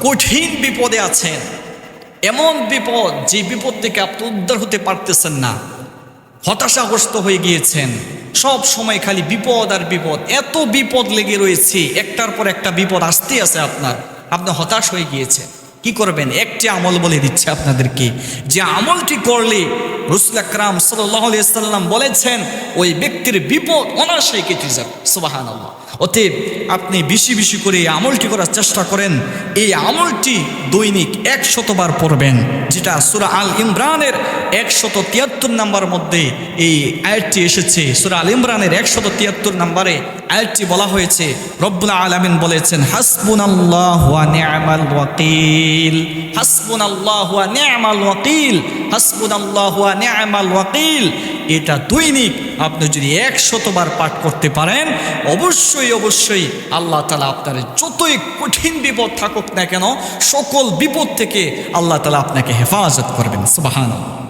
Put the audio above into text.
কঠিন বিপদে আছেন, এমন বিপদ যে বিপদ থেকে আপনি উদ্ধার হতে পারতেছেন না, হতাশাগ্রস্ত হয়ে গিয়েছেন, সব সময় খালি বিপদ আর বিপদ, এত বিপদ লেগে রয়েছে, একটার পর একটা বিপদ আসতে আছে আপনি হতাশ হয়ে গিয়েছেন। কি করবেন? একটি আমল বলে দিচ্ছে আপনাদেরকে, যে আমলটি করলে রাসূল আকরাম সাল্লাল্লাহু আলাইহি ওয়াসাল্লাম বলেছেন ওই ব্যক্তির বিপদ অনায়াসেই কেটে যাবে। সুবহানাল্লাহ। অতএব আপনি বেশি বেশি করে এই আমলটি করার চেষ্টা করেন। এই আমলটি দৈনিক 100 বার পড়বেন, যেটা সূরা আল ইমরানের 173 নম্বর মধ্যে এই আয়াতটি এসেছে। সূরা আল ইমরানের 173 নম্বরে আয়াতটি বলা হয়েছে, রব্বুল আলামিন বলেছেন, হাসবুনাল্লাহু ওয়া নি'মাল ওয়াকিল, হাসবুনাল্লাহু ওয়া নি'মাল ওয়াকিল, হাসবুনাল্লাহু ওয়া নি'মাল ওয়াকিল। এটা দৈনিক আপনি যদি 100 বার পাঠ করতে পারেন, অবশ্যই অবশ্যই আল্লাহ তাআলা আপনার যতই কঠিন বিপদ থাকুক না কেন, সকল বিপদ থেকে আল্লাহ তাআলা আপনাকে হেফাজত করবেন। সুবহানাল্লাহ।